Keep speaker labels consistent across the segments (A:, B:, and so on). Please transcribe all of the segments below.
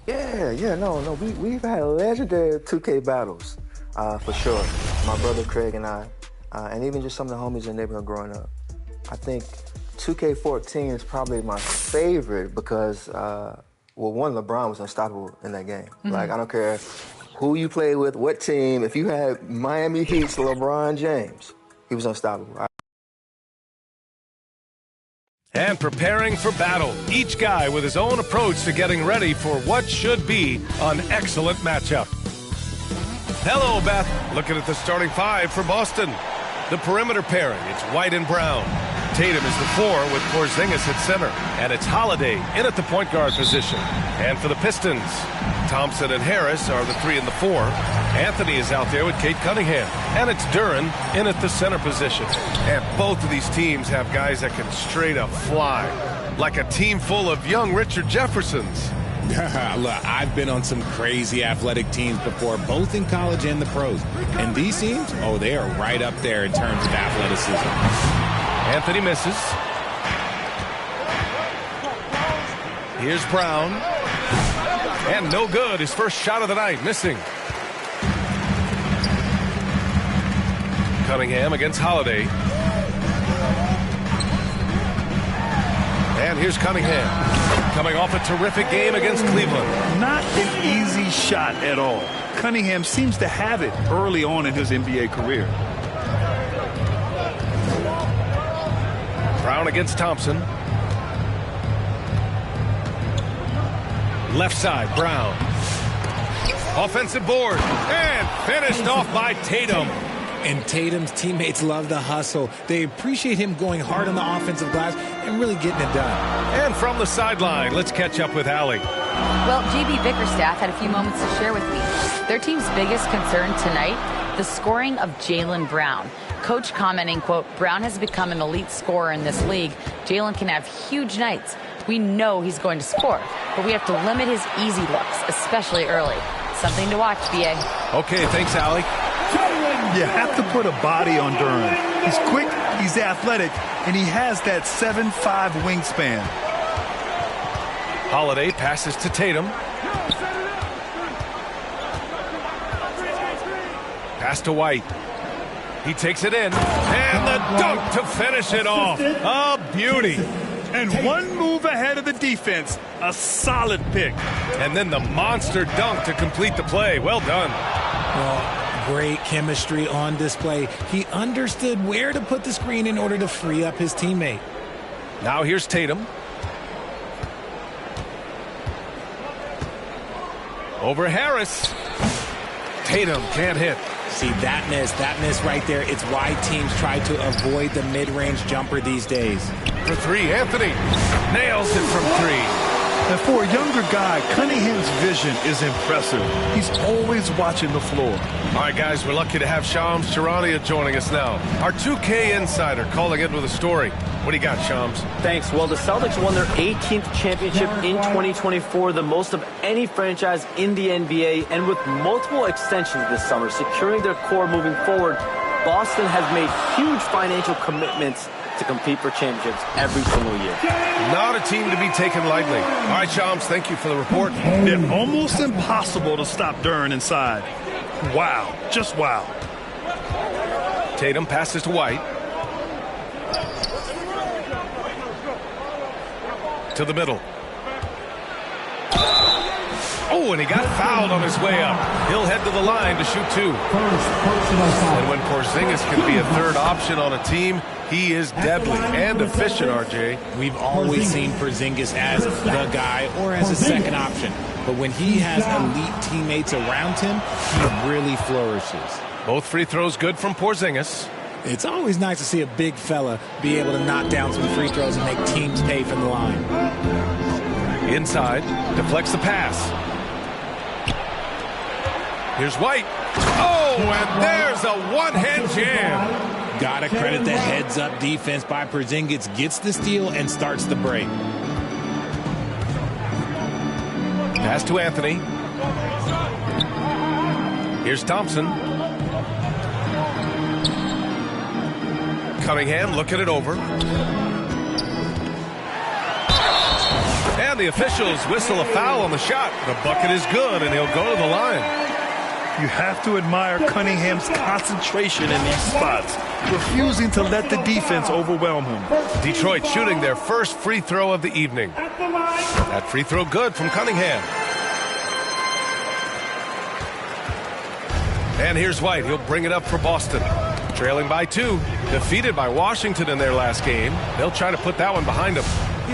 A: No. We've had legendary 2K battles, for sure. My brother Craig and I, and even just some of the homies in the neighborhood growing up. I think 2K14 is probably my favorite because, one, LeBron was unstoppable in that game. Like, I don't care who you play with, what team. If you had Miami Heat's LeBron James, he was unstoppable.
B: And preparing for battle, each guy with his own approach to getting ready for what should be an excellent matchup. Hello, Beth. Looking at the starting five for Boston. The perimeter pairing, it's White and Brown. Tatum is the 4 with Porzingis at center. And it's Holiday in at the point guard position. And for the Pistons, Thompson and Harris are the 3 and the 4. Anthony is out there with Kate Cunningham. And it's Duren in at the center position. And both of these teams have guys that can straight up fly. Like a team full of young Richard Jeffersons.
C: Look, I've been on some crazy athletic teams before, both in college and the pros. And these teams, they are right up there in terms of athleticism.
B: Anthony misses. Here's Brown. And no good. His first shot of the night, missing. Cunningham against Holiday. And here's Cunningham. Coming off a terrific game against Cleveland.
D: Not an easy shot at all. Cunningham seems to have it early on in his NBA career.
B: Brown against Thompson. Left side, Brown. Offensive board. And finished off by Tatum.
C: And Tatum's teammates love the hustle. They appreciate him going hard on the offensive glass and really getting it done.
B: And from the sideline, let's catch up with Allie.
E: Well, JB Bickerstaff had a few moments to share with me. Their team's biggest concern tonight, the scoring of Jaylen Brown. Coach commenting, quote, Brown has become an elite scorer in this league. Jaylen can have huge nights. We know he's going to score, but we have to limit his easy looks, especially early. Something to watch, BA.
B: Okay, thanks, Allie.
D: You have to put a body on Duren. He's quick, he's athletic, and he has that 7'5" wingspan.
B: Holiday passes to Tatum. Pass to White. He takes it in. And the dunk to finish it off. A beauty.
D: And one move ahead of the defense. A solid pick.
B: And then the monster dunk to complete the play. Well done.
C: Well, great chemistry on display. He understood where to put the screen in order to free up his teammate.
B: Now here's Tatum. Over Harris. Tatum can't hit.
C: See, that miss right there. It's why teams try to avoid the mid-range jumper these days.
B: For 3, Anthony nails it from 3.
D: And for a younger guy, Cunningham's vision is impressive. He's always watching the floor.
B: All right, guys, we're lucky to have Shams Charania joining us now. Our 2K insider calling in with a story. What do you got, Shams?
F: Thanks. Well, the Celtics won their 18th championship in 2024, the most of any franchise in the NBA, and with multiple extensions this summer, securing their core moving forward, Boston has made huge financial commitments to compete for championships every single year.
B: Not a team to be taken lightly. All right, Shams, thank you for the report.
D: Yeah, almost impossible to stop Duren inside. Wow, just wow.
B: Tatum passes to White. To the middle. Oh, and he got fouled on his way up. He'll head to the line to shoot 2. And when Porzingis can be a third option on a team, he is deadly and efficient, RJ.
C: We've always seen Porzingis as the guy or as a second option. But when he has elite teammates around him, he really flourishes.
B: Both free throws good from Porzingis.
C: It's always nice to see a big fella be able to knock down some free throws and make teams pay from the line.
B: Inside, deflects the pass. Here's White. Oh, and there's a one-hand jam.
C: Gotta credit the heads-up defense by Porzingis. Gets the steal and starts the break.
B: Pass to Anthony. Here's Thompson. Cunningham looking it over. And And the officials whistle a foul on the shot. The bucket is good, and he'll go to the line.
D: You have to admire Cunningham's concentration in these spots, refusing to let the defense overwhelm him.
B: Detroit shooting their first free throw of the evening. That free throw good from Cunningham. And here's White. He'll bring it up for Boston. Trailing by 2. Defeated by Washington in their last game. They'll try to put that one behind them.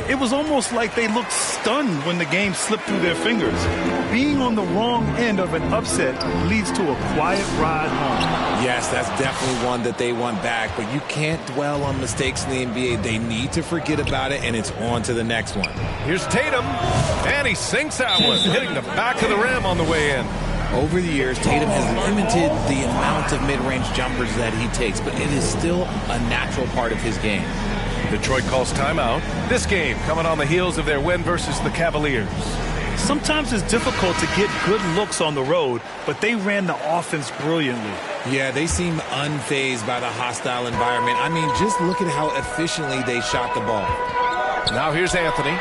D: It was almost like they looked stunned when the game slipped through their fingers. Being on the wrong end of an upset leads to a quiet ride home.
C: Yes, that's definitely one that they want back, but you can't dwell on mistakes in the NBA. They need to forget about it, and it's on to the next one.
B: Here's Tatum, and he sinks that one, hitting the back of the rim on the way in.
C: Over the years, Tatum has limited the amount of mid-range jumpers that he takes, but it is still a natural part of his game.
B: Detroit calls timeout. This game coming on the heels of their win versus the Cavaliers.
D: Sometimes it's difficult to get good looks on the road, but they ran the offense brilliantly.
C: Yeah, they seem unfazed by the hostile environment. I mean, just look at how efficiently they shot the ball.
B: Now here's Anthony.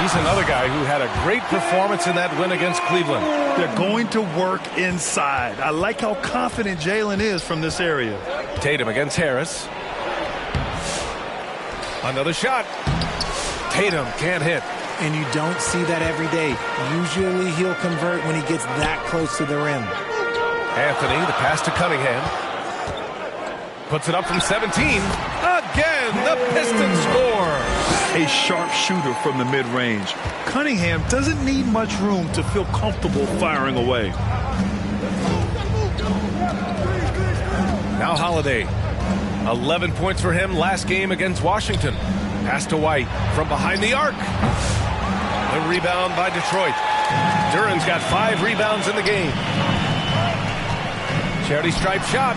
B: He's another guy who had a great performance in that win against Cleveland.
D: They're going to work inside. I like how confident Jalen is from this area.
B: Tatum against Harris. Another shot. Tatum can't hit.
C: And you don't see that every day. Usually he'll convert when he gets that close to the rim.
B: Anthony, the pass to Cunningham. Puts it up from 17. Again, the Pistons score.
D: A sharp shooter from the mid-range. Cunningham doesn't need much room to feel comfortable firing away.
B: Now Holiday. 11 points for him last game against Washington. Pass to White from behind the arc. The rebound by Detroit. Duran's got 5 rebounds in the game. Charity stripe shot.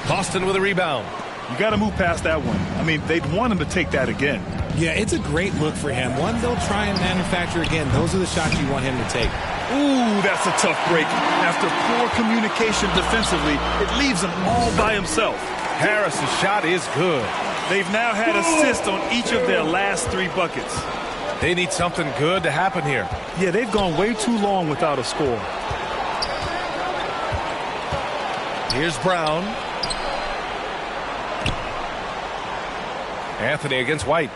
B: Boston with a rebound.
D: You got to move past that one. I mean, they'd want him to take that again.
C: Yeah, it's a great look for him. One they'll try and manufacture again. Those are the shots you want him to take.
D: Ooh, that's a tough break. After poor communication defensively, it leaves him all by himself.
B: Harris's shot is good.
D: They've now had assists on each of their last 3 buckets.
B: They need something good to happen here.
D: Yeah, they've gone way too long without a score.
B: Here's Brown. Anthony against White.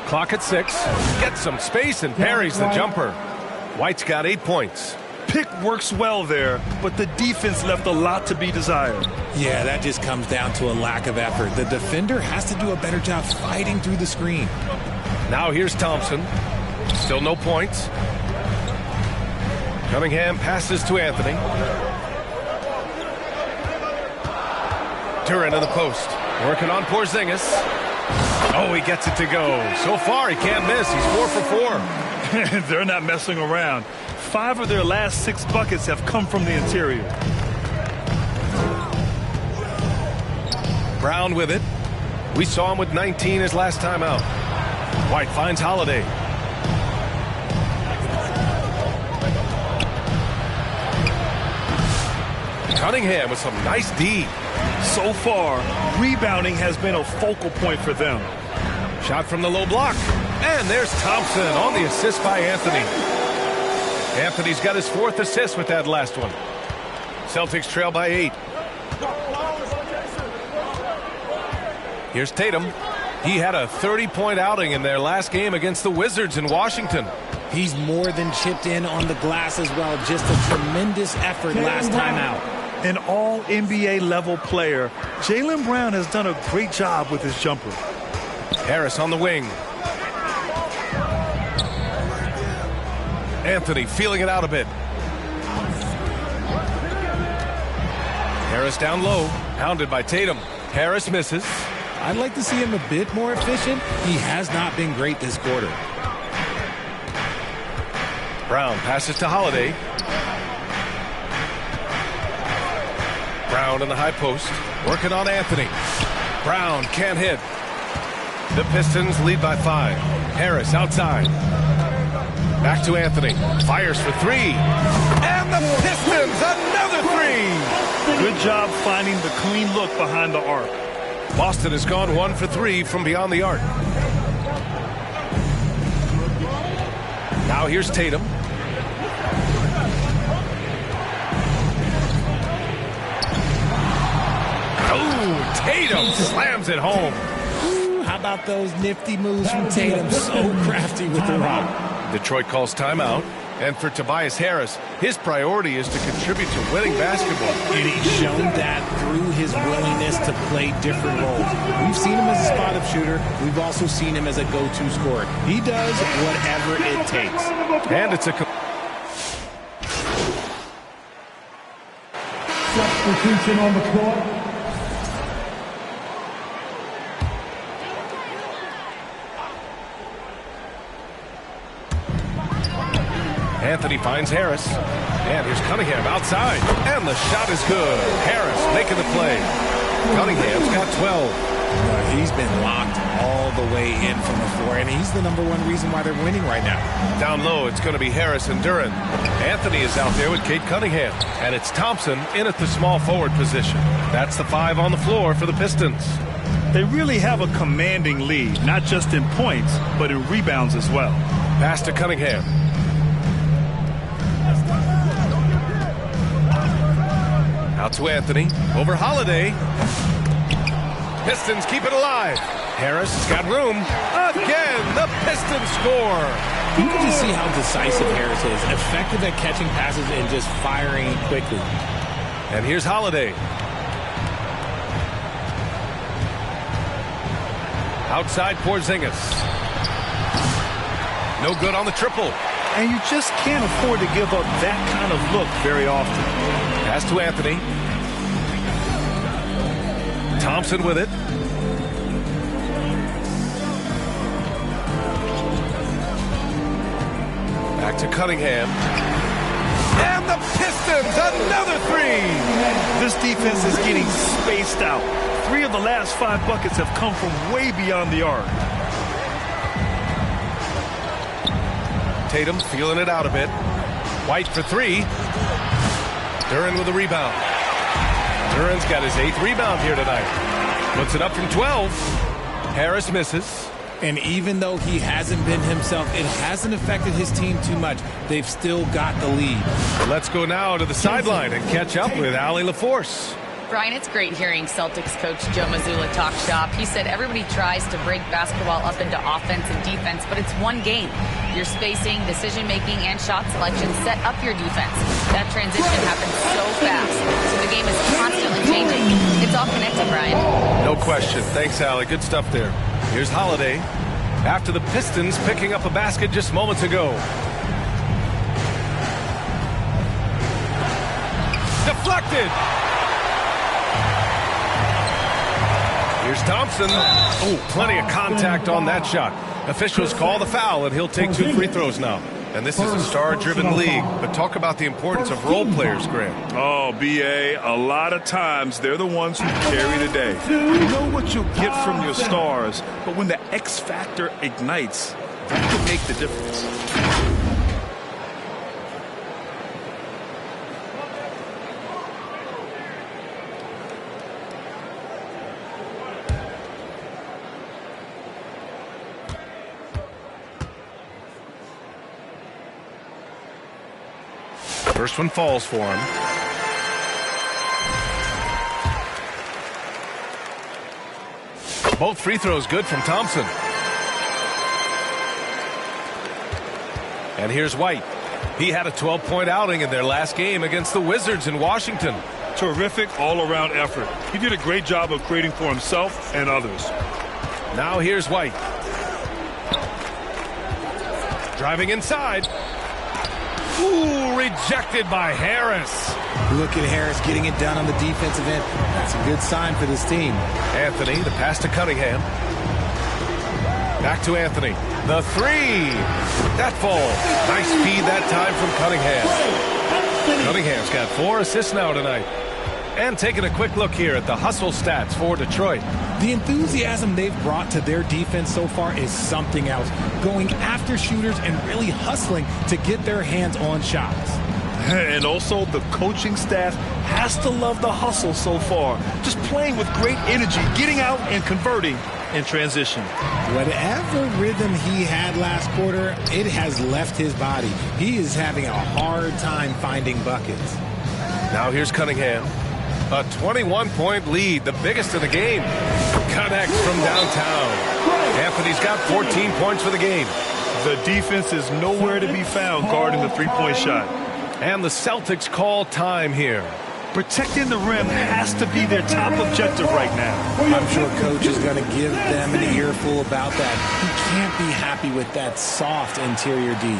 B: Clock at 6. Gets some space and parries the jumper. White's got 8 points.
D: Pick works well there, but the defense left a lot to be desired.
C: Yeah, that just comes down to a lack of effort. The defender has to do a better job fighting through the screen.
B: Now here's Thompson. Still no points. Cunningham passes to Anthony. Duran in the post. Working on Porzingis. Oh, he gets it to go. So far, he can't miss. He's 4 for 4.
D: They're not messing around. 5 of their last 6 buckets have come from the interior.
B: Brown with it. We saw him with 19 his last time out. White finds Holiday. Cunningham with some nice D.
D: So far, rebounding has been a focal point for them.
B: Shot from the low block. And there's Thompson on the assist by Anthony. Anthony's got his 4th assist with that last one. Celtics trail by 8. Here's Tatum. He had a 30-point outing in their last game against the Wizards in Washington.
C: He's more than chipped in on the glass as well. Just a tremendous effort last time out.
D: An all-NBA level player, Jaylen Brown has done a great job with his jumper.
B: Harris on the wing. Anthony feeling it out a bit. Harris down low, hounded by Tatum. Harris misses.
C: I'd like to see him a bit more efficient. He has not been great this quarter.
B: Brown passes to Holiday. Brown in the high post, working on Anthony. Brown can't hit. The Pistons lead by 5. Harris outside. Back to Anthony. Fires for 3. And the Pistons, another 3.
D: Good job finding the clean look behind the arc.
B: Boston has gone 1 for 3 from beyond the arc. Now here's Tatum. Oh, Tatum slams it home.
C: Ooh, how about those nifty moves from Tatum? So crafty with the rock.
B: Detroit calls timeout. And for Tobias Harris, his priority is to contribute to winning basketball.
C: And he's shown that through his willingness to play different roles. We've seen him as a spot-up shooter. We've also seen him as a go-to scorer. He does whatever it takes.
B: And it's a...
G: Substitution on the court.
B: Anthony finds Harris. And here's Cunningham outside. And the shot is good. Harris making the play. Cunningham's got 12.
C: He's been locked all the way in from the floor, and he's the #1 reason why they're winning right now.
B: Down low, it's going to be Harris and Duren. Anthony is out there with Cade Cunningham. And it's Thompson in at the small forward position. That's the 5 on the floor for the Pistons.
D: They really have a commanding lead, not just in points, but in rebounds as well.
B: Pass to Cunningham. Out to Anthony. Over Holiday. Pistons keep it alive. Harris has got room. Again, the Pistons score.
C: You can just see how decisive Harris is. Effective at catching passes and just firing quickly.
B: And here's Holiday. Outside Porzingis. No good on the triple.
D: And you just can't afford to give up that kind of look very often.
B: Pass to Anthony. Thompson with it. Back to Cunningham. And the Pistons, another 3.
D: This defense is getting spaced out. 3 of the last 5 buckets have come from way beyond the arc.
B: Tatum feeling it out a bit. White for 3. Duren with a rebound. Duren's got his 8th rebound here tonight. Puts it up from 12. Harris misses.
C: And even though he hasn't been himself, it hasn't affected his team too much. They've still got the lead.
B: Let's go now to the sideline and catch up with Allie LaForce.
E: Brian, it's great hearing Celtics coach Joe Mazzulla talk shop. He said everybody tries to break basketball up into offense and defense, but it's one game. Your spacing, decision-making, and shot selection set up your defense. That transition happens so fast, so the game is constantly changing. It's all connected, Brian.
B: No question. Thanks, Allie. Good stuff there. Here's Holiday. After the Pistons picking up a basket just moments ago. Deflected. Here's Thompson. Oh, plenty of contact on that shot. Officials call the foul, and he'll take 2 free throws now. And this is a star-driven league, but talk about the importance of role players, Grant.
D: Oh, B.A., a lot of times they're the ones who carry the day. You know what you'll get from your stars, but when the X factor ignites, that can make the difference.
B: First one falls for him. Both free throws good from Thompson. And here's White. He had a 12-point outing in their last game against the Wizards in Washington.
D: Terrific all-around effort. He did a great job of creating for himself and others.
B: Now here's White. Driving inside. Ooh, rejected by Harris.
C: Look at Harris getting it done on the defensive end. That's a good sign for this team.
B: Anthony, the pass to Cunningham. Back to Anthony. The 3. That falls. Nice feed that time from Cunningham. Cunningham's got 4 assists now tonight. And taking a quick look here at the hustle stats for Detroit.
C: The enthusiasm they've brought to their defense so far is something else. Going after shooters and really hustling to get their hands on shots.
D: And also the coaching staff has to love the hustle so far. Just playing with great energy, getting out and converting in transition.
C: Whatever rhythm he had last quarter, it has left his body. He is having a hard time finding buckets.
B: Now here's Cunningham. A 21-point lead, the biggest in the game. Connects from downtown. Anthony's got 14 points for the game.
D: The defense is nowhere to be found guarding the three-point shot.
B: And the Celtics call time here.
D: Protecting the rim has to be their top objective right now.
C: I'm sure Coach is going to give them an earful about that. He can't be happy with that soft interior D.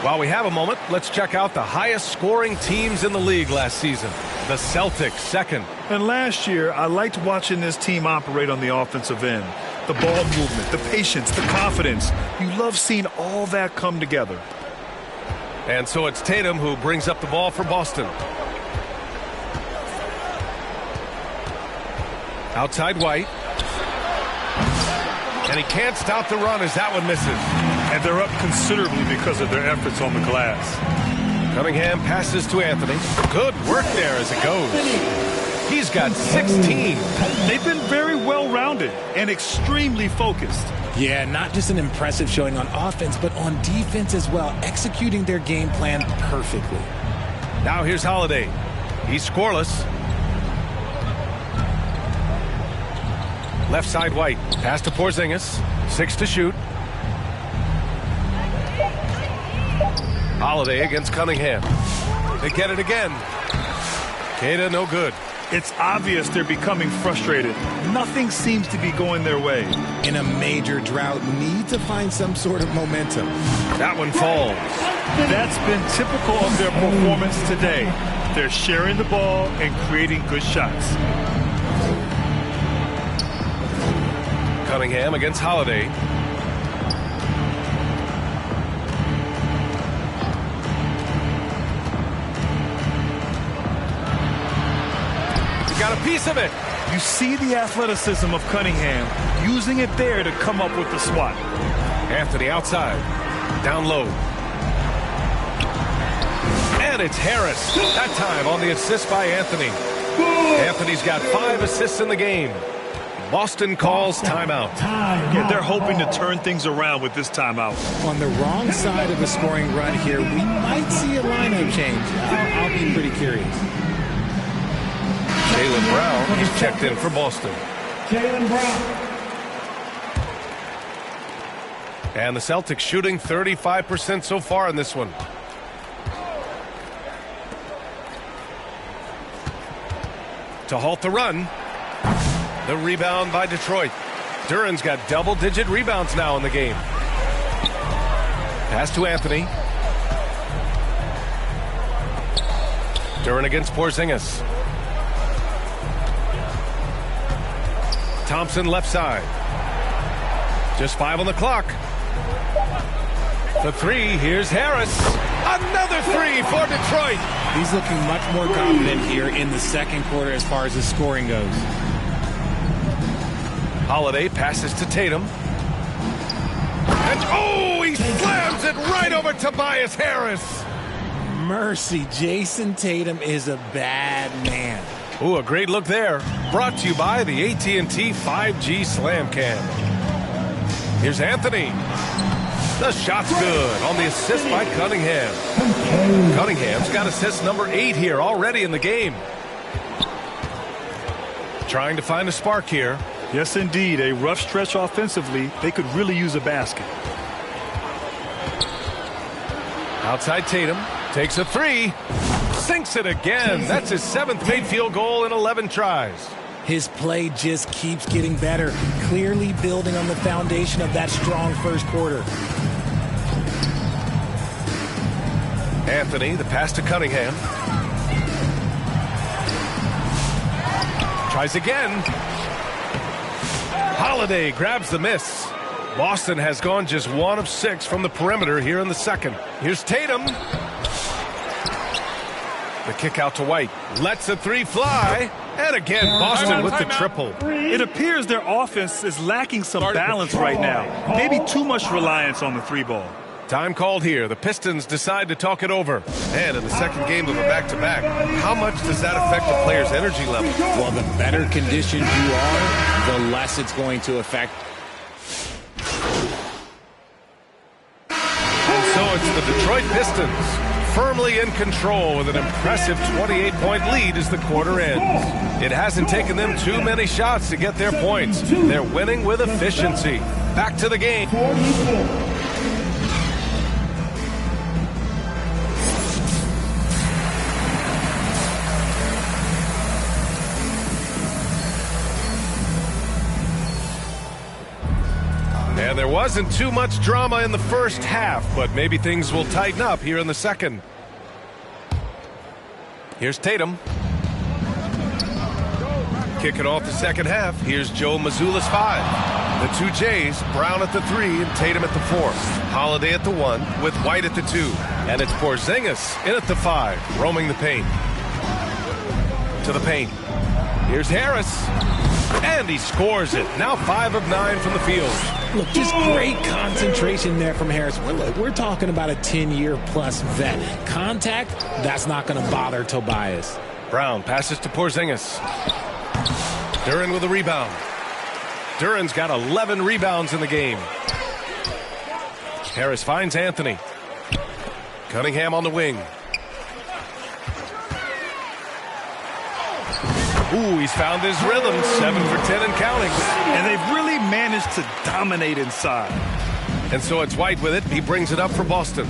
B: While we have a moment, let's check out the highest scoring teams in the league last season. The Celtics second.
D: And last year, I liked watching this team operate on the offensive end. The ball movement, the patience, the confidence. You love seeing all that come together.
B: And so it's Tatum who brings up the ball for Boston. Outside White. And he can't stop the run as that one misses.
D: And they're up considerably because of their efforts on the glass.
B: Cunningham passes to Anthony. Good work there as it goes. He's got 16.
D: They've been very well-rounded and extremely focused.
C: Yeah, not just an impressive showing on offense, but on defense as well, executing their game plan perfectly.
B: Now here's Holiday. He's scoreless. Left side White. Pass to Porzingis. 6 to shoot. Holiday against Cunningham. They get it again. Queta no good.
D: It's obvious they're becoming frustrated. Nothing seems to be going their way.
C: In a major drought, need to find some sort of momentum.
B: That one falls.
D: That's been typical of their performance today. They're sharing the ball and creating good shots.
B: Cunningham against Holiday. Got a piece of it.
D: You see the athleticism of Cunningham, using it there to come up with the swat.
B: Anthony outside. Down low. And it's Harris. That time on the assist by Anthony. Anthony's got 5 assists in the game. Boston calls timeout.
D: Yeah, they're hoping to turn things around with this timeout.
C: On the wrong side of the scoring run here, we might see a lineup change. I'll be pretty curious.
B: Jaylen Brown, he's checked in for Boston.
G: Jaylen Brown.
B: And the Celtics shooting 35% so far in this one. To halt the run. The rebound by Detroit. Duran's got double-digit rebounds now in the game. Pass to Anthony. Duran against Porzingis. Thompson left side. Just 5 on the clock. The 3, here's Harris. Another 3 for Detroit.
C: He's looking much more confident here in the second quarter as far as his scoring goes.
B: Holiday passes to Tatum. And oh, he slams it right over Tobias Harris.
C: Mercy, Jason Tatum is a bad man.
B: Ooh, a great look there. Brought to you by the AT&T 5G Slam Cam. Here's Anthony. The shot's good on the assist by Cunningham. Cunningham's got assist number 8 here already in the game. Trying to find a spark here.
D: Yes, indeed. A rough stretch offensively. They could really use a basket.
B: Outside Tatum. Takes a 3. Sinks it again. That's his 7th made field goal in 11 tries.
C: His play just keeps getting better, clearly building on the foundation of that strong first quarter.
B: Anthony, the pass to Cunningham. Tries again. Holiday grabs the miss. Boston has gone just 1 of 6 from the perimeter here in the second. Here's Tatum. The kick out to White. Lets a 3 fly. And again, Boston with the triple.
D: It appears their offense is lacking some balance right now. Maybe too much reliance on the 3-ball.
B: Time called here. The Pistons decide to talk it over. And in the second game of a back-to-back, how much does that affect the player's energy level?
C: Well, the better conditioned you are, the less it's going to affect.
B: And so it's the Detroit Pistons firmly in control with an impressive 28-point lead as the quarter ends. It hasn't taken them too many shots to get their points. They're winning with efficiency. Back to the game. And there wasn't too much drama in the first half, but maybe things will tighten up here in the second. Here's Tatum. Kicking off the second half, here's Joe Mazzulla's 5. The two Jays, Brown at the 3 and Tatum at the 4. Holiday at the 1 with White at the 2. And it's Porzingis in at the 5, roaming the paint. To the paint. Here's Harris. And he scores it. Now 5 of 9 from the field.
C: Look, just great concentration there from Harris. We're talking about a 10-year-plus vet. Contact, that's not going to bother Tobias.
B: Brown passes to Porzingis. Duren with a rebound. Duren's got 11 rebounds in the game. Harris finds Anthony. Cunningham on the wing. Ooh, he's found his rhythm. 7 for 10 and counting.
D: And they've really managed to dominate inside.
B: And so it's White with it. He brings it up for Boston.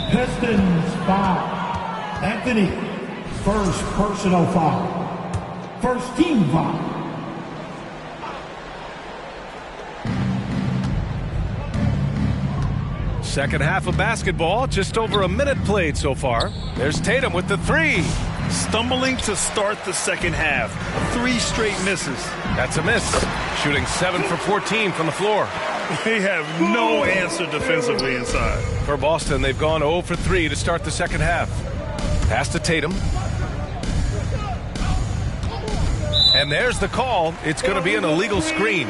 G: Pistons foul. Anthony, first personal foul. First team foul.
B: Second half of basketball, just over a minute played so far. There's Tatum with the 3.
D: Stumbling to start the second half. 3 straight misses.
B: That's a miss. Shooting 7 for 14 from the floor.
D: They have no answer defensively inside.
B: For Boston, they've gone 0 for 3 to start the second half. Pass to Tatum. And there's the call. It's going to be an illegal screen.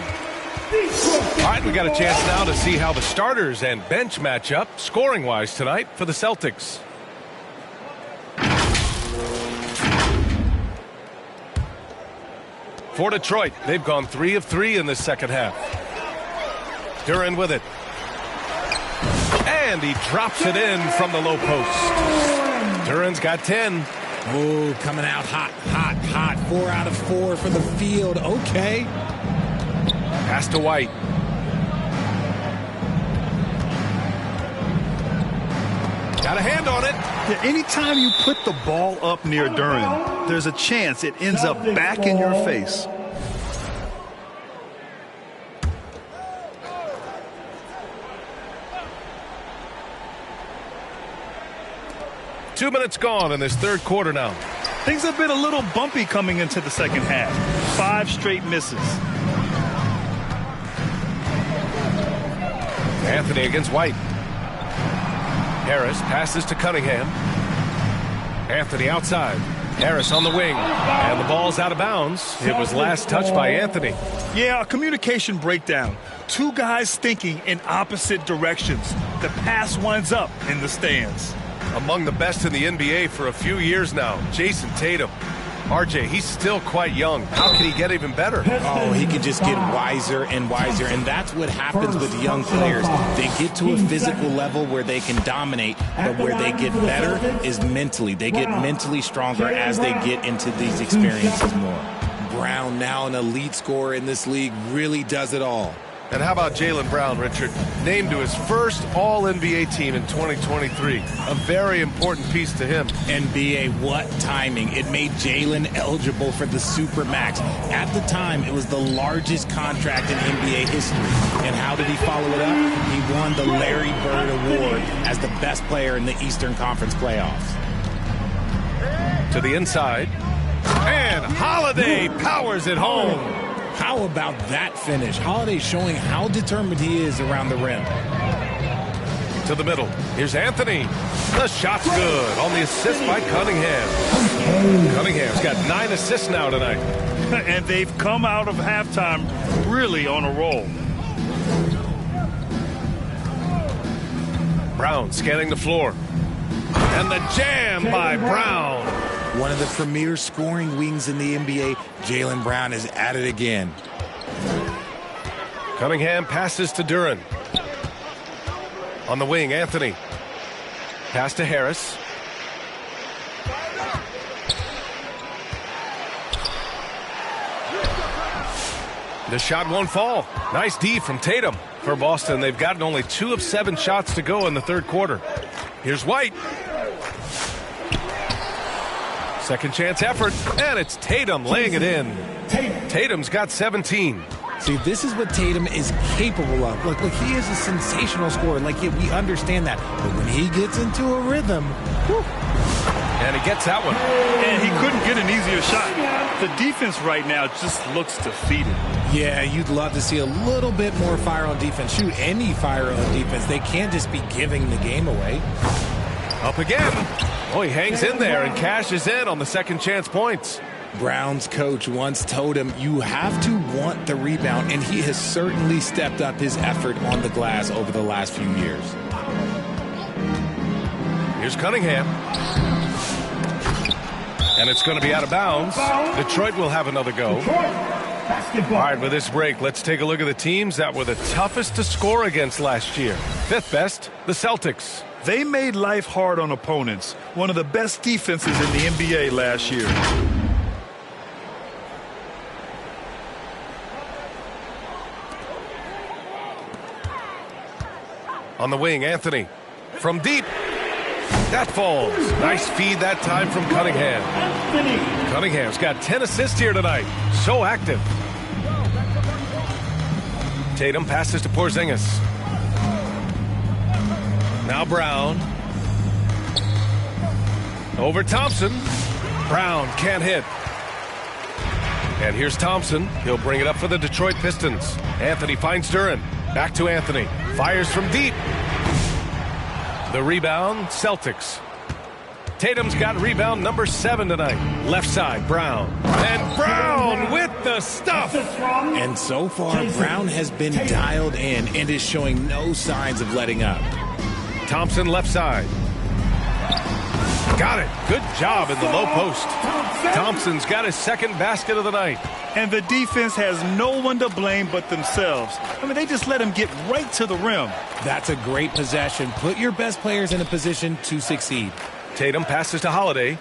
B: All right, we got a chance now to see how the starters and bench match up scoring-wise tonight for the Celtics. For Detroit, they've gone 3 of 3 in this second half. Duren with it. And he drops it in from the low post. Duren's got 10.
C: Oh, coming out hot, hot, hot. 4 out of 4 for the field. Okay.
B: Pass to White. Got a hand on it.
D: Yeah, anytime you put the ball up near Duren, there's a chance it ends up back in your face.
B: Two minutes gone in this third quarter now.
D: Things have been a little bumpy coming into the second half. 5 straight misses.
B: Anthony against White. Harris passes to Cunningham. Anthony outside. Harris on the wing. And the ball's out of bounds. It was last touched by Anthony.
D: Yeah, a communication breakdown. 2 guys thinking in opposite directions. The pass winds up in the stands.
B: Among the best in the NBA for a few years now, Jason Tatum. RJ, he's still quite young. How can he get even better?
C: Oh, he can just get wiser and wiser, and that's what happens with young players. They get to a physical level where they can dominate, but where they get better is mentally. They get mentally stronger as they get into these experiences more. Brown, now an elite scorer in this league, really does it all.
B: And how about Jaylen Brown, Richard? Named to his first All-NBA team in 2023. A very important piece to him.
C: NBA, what timing. It made Jaylen eligible for the Supermax. At the time, it was the largest contract in NBA history. And how did he follow it up? He won the Larry Bird Award as the best player in the Eastern Conference playoffs.
B: To the inside. And Holiday powers it home.
C: How about that finish? Holiday showing how determined he is around the rim.
B: To the middle. Here's Anthony. The shot's good on the assist by Cunningham. Cunningham's got 9 assists now tonight.
D: And they've come out of halftime really on a roll.
B: Brown scanning the floor. And the jam by Brown.
C: One of the premier scoring wings in the NBA, Jaylen Brown, is at it again.
B: Cunningham passes to Duren. On the wing, Anthony. Pass to Harris. The shot won't fall. Nice D from Tatum. For Boston, they've gotten only 2 of 7 shots to go in the third quarter. Here's White. Second chance effort, and it's Tatum laying it in. Tatum's got 17.
C: See, this is what Tatum is capable of. Look, he is a sensational scorer. We understand that. But when he gets into a rhythm, whew.
B: And he gets that one.
D: And he couldn't get an easier shot. The defense right now just looks defeated.
C: Yeah, you'd love to see a little bit more fire on defense. Shoot, any fire on defense. They can't just be giving the game away.
B: Up again. Oh, he hangs in there and cashes in on the second chance points.
C: Brown's coach once told him, you have to want the rebound, and he has certainly stepped up his effort on the glass over the last few years.
B: Here's Cunningham. And it's going to be out of bounds. Detroit will have another go. All right, with this break, let's take a look at the teams that were the toughest to score against last year. 5th best, the Celtics.
D: They made life hard on opponents. One of the best defenses in the NBA last year.
B: On the wing, Anthony. From deep. That falls. Nice feed that time from Cunningham. Cunningham's got 10 assists here tonight. So active. Tatum passes to Porzingis. Now Brown. Over Thompson. Brown can't hit. And here's Thompson. He'll bring it up for the Detroit Pistons. Anthony finds Duren. Back to Anthony. Fires from deep. The rebound, Celtics. Tatum's got rebound number 7 tonight. Left side, Brown. And Brown with the stuff.
C: And so far, Brown has been dialed in and is showing no signs of letting up.
B: Thompson left side. Got it. Good job in the low post. Thompson's got his second basket of the night.
D: And the defense has no one to blame but themselves. I mean, they just let him get right to the rim.
C: That's a great possession. Put your best players in a position to succeed.
B: Tatum passes to Holiday.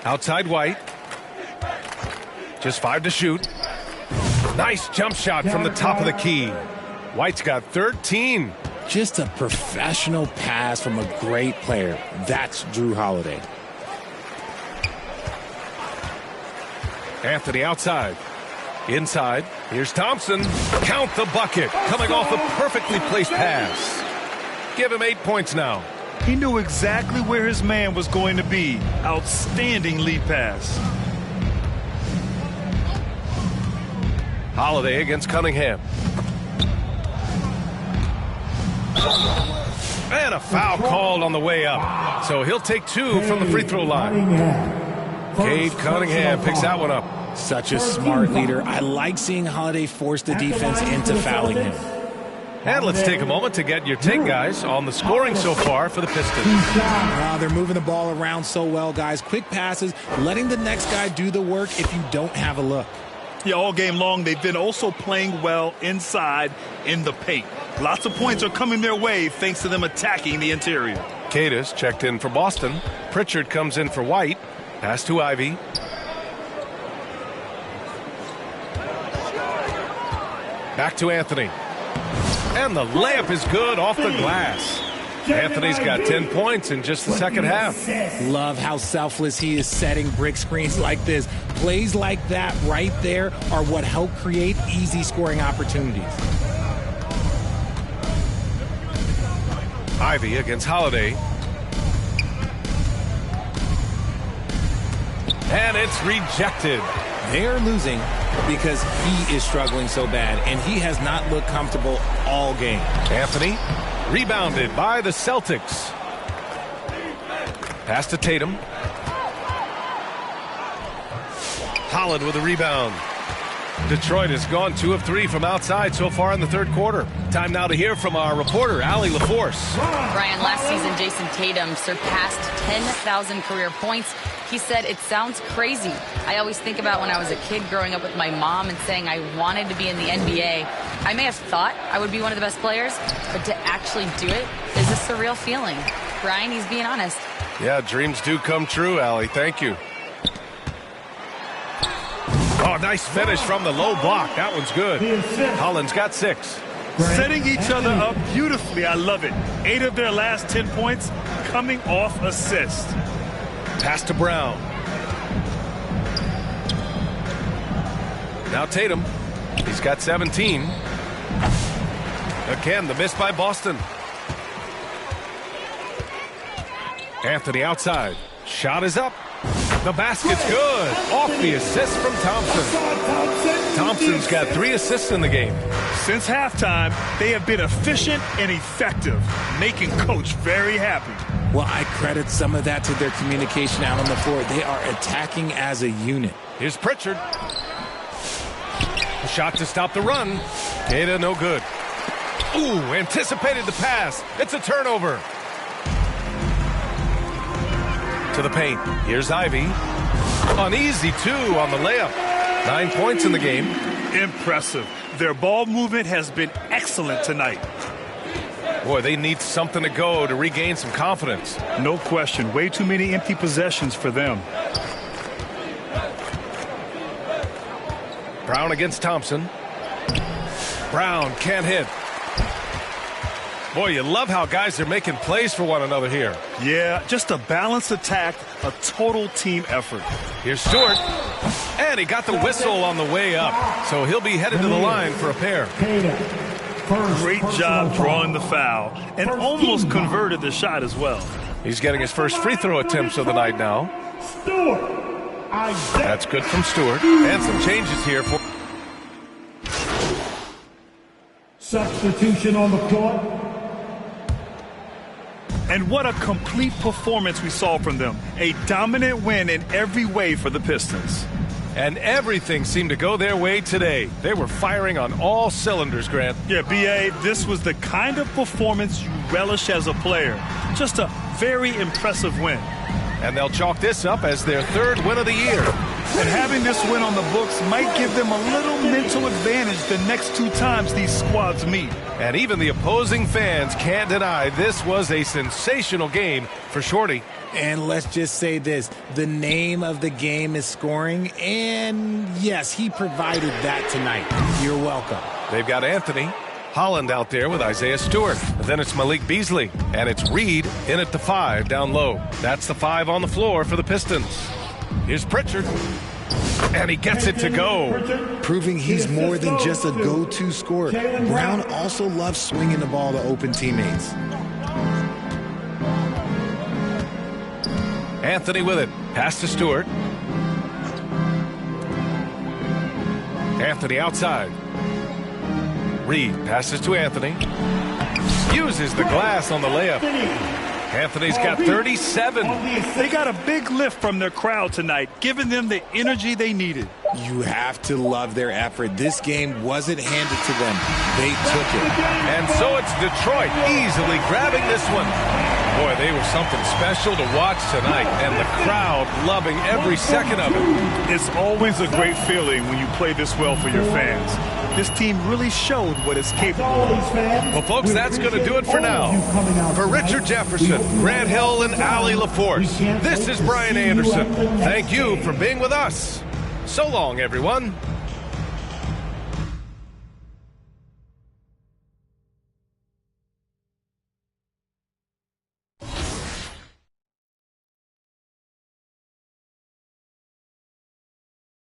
B: Outside White. Just 5 to shoot. Nice jump shot from the top of the key. White's got 13.
C: Just a professional pass from a great player. That's Jrue Holiday.
B: Anthony outside. Inside. Here's Thompson. Count the bucket. Coming off a perfectly placed pass. Give him 8 points now.
D: He knew exactly where his man was going to be. Outstanding lead pass.
B: Holiday against Cunningham. And a foul called on the way up. So he'll take 2 from the free throw line. Cade Cunningham picks that one up.
C: Such a smart leader. I like seeing Holiday force the defense into fouling him.
B: And let's take a moment to get your take, guys, on the scoring so far for the Pistons.
C: Wow, they're moving the ball around so well, guys. Quick passes, letting the next guy do the work if you don't have a look.
D: Yeah, all game long, they've been also playing well inside in the paint. Lots of points are coming their way thanks to them attacking the interior.
B: Cadis checked in for Boston. Pritchard comes in for White. Pass to Ivy. Back to Anthony. And the layup is good off the glass. Anthony's got 10 points in just the second half.
C: Love how selfless he is setting brick screens like this. Plays like that right there are what help create easy scoring opportunities.
B: Ivy against Holiday. And it's rejected.
C: They're losing because he is struggling so bad, and he has not looked comfortable all game.
B: Anthony, rebounded by the Celtics. Pass to Tatum. Holland with a rebound. Detroit has gone 2 of 3 from outside so far in the third quarter. Time now to hear from our reporter, Allie LaForce.
E: Brian, last season, Jason Tatum surpassed 10,000 career points. He said, "It sounds crazy. I always think about when I was a kid growing up with my mom and saying I wanted to be in the NBA. I may have thought I would be one of the best players, but to actually do it is a surreal feeling." Brian, he's being honest.
B: Yeah, dreams do come true, Allie. Thank you. Oh, nice finish from the low block. That one's good. Holland's got 6.
D: Setting each other up beautifully. I love it. 8 of their last 10 points coming off assists.
B: Pass to Brown. Now Tatum. He's got 17. Again, the miss by Boston. Anthony outside. Shot is up. The basket's good. Off the assist from Thompson. Thompson's got 3 assists in the game.
D: Since halftime, they have been efficient and effective, making Coach very happy.
C: Well, I credit some of that to their communication out on the floor. They are attacking as a unit.
B: Here's Pritchard. A shot to stop the run. Data no good. Ooh, anticipated the pass. It's a turnover. To the paint. Here's Ivy. An easy 2 on the layup. 9 points in the game.
D: Impressive. Their ball movement has been excellent tonight.
B: Boy, they need something to go to regain some confidence.
D: No question. Way too many empty possessions for them.
B: Brown against Thompson. Brown can't hit. Boy, you love how guys are making plays for one another here.
D: Yeah, just a balanced attack, a total team effort.
B: Here's Stewart. And he got the whistle on the way up. So he'll be headed to the line for a pair.
D: Great job drawing the foul. And almost converted the shot as well.
B: He's getting his first free throw attempts of the night now. That's good from Stewart. And some changes here for...
G: Substitution on the court.
D: And what a complete performance we saw from them. A dominant win in every way for the Pistons.
B: And everything seemed to go their way today. They were firing on all cylinders, Grant.
D: Yeah, B.A., this was the kind of performance you relish as a player. Just a very impressive win.
B: And they'll chalk this up as their 3rd win of the year.
D: And having this win on the books might give them a little mental advantage the next 2 times these squads meet.
B: And even the opposing fans can't deny this was a sensational game for Shorty.
C: And let's just say this, the name of the game is scoring, and yes, he provided that tonight. You're welcome.
B: They've got Anthony. Holland out there with Isaiah Stewart. Then it's Malik Beasley. And it's Reed in at the 5 down low. That's the 5 on the floor for the Pistons. Here's Pritchard. And he gets it to go.
C: Proving he's more than just a go-to scorer. Brown also loves swinging the ball to open teammates.
B: Anthony with it. Pass to Stewart. Anthony outside. Reed passes to Anthony. Uses the glass on the layup. Anthony's got 37.
D: They got a big lift from their crowd tonight, giving them the energy they needed.
C: You have to love their effort. This game wasn't handed to them. They took it.
B: And so it's Detroit easily grabbing this one. Boy, they were something special to watch tonight, and the crowd loving every second of it.
D: It's always a great feeling when you play this well for your fans. This team really showed what it's capable of.
B: Well, folks, that's going to do it for now. For Richard Jefferson, Grant Hill, and Allie LaForce, this is Brian Anderson. Thank you for being with us. So long, everyone.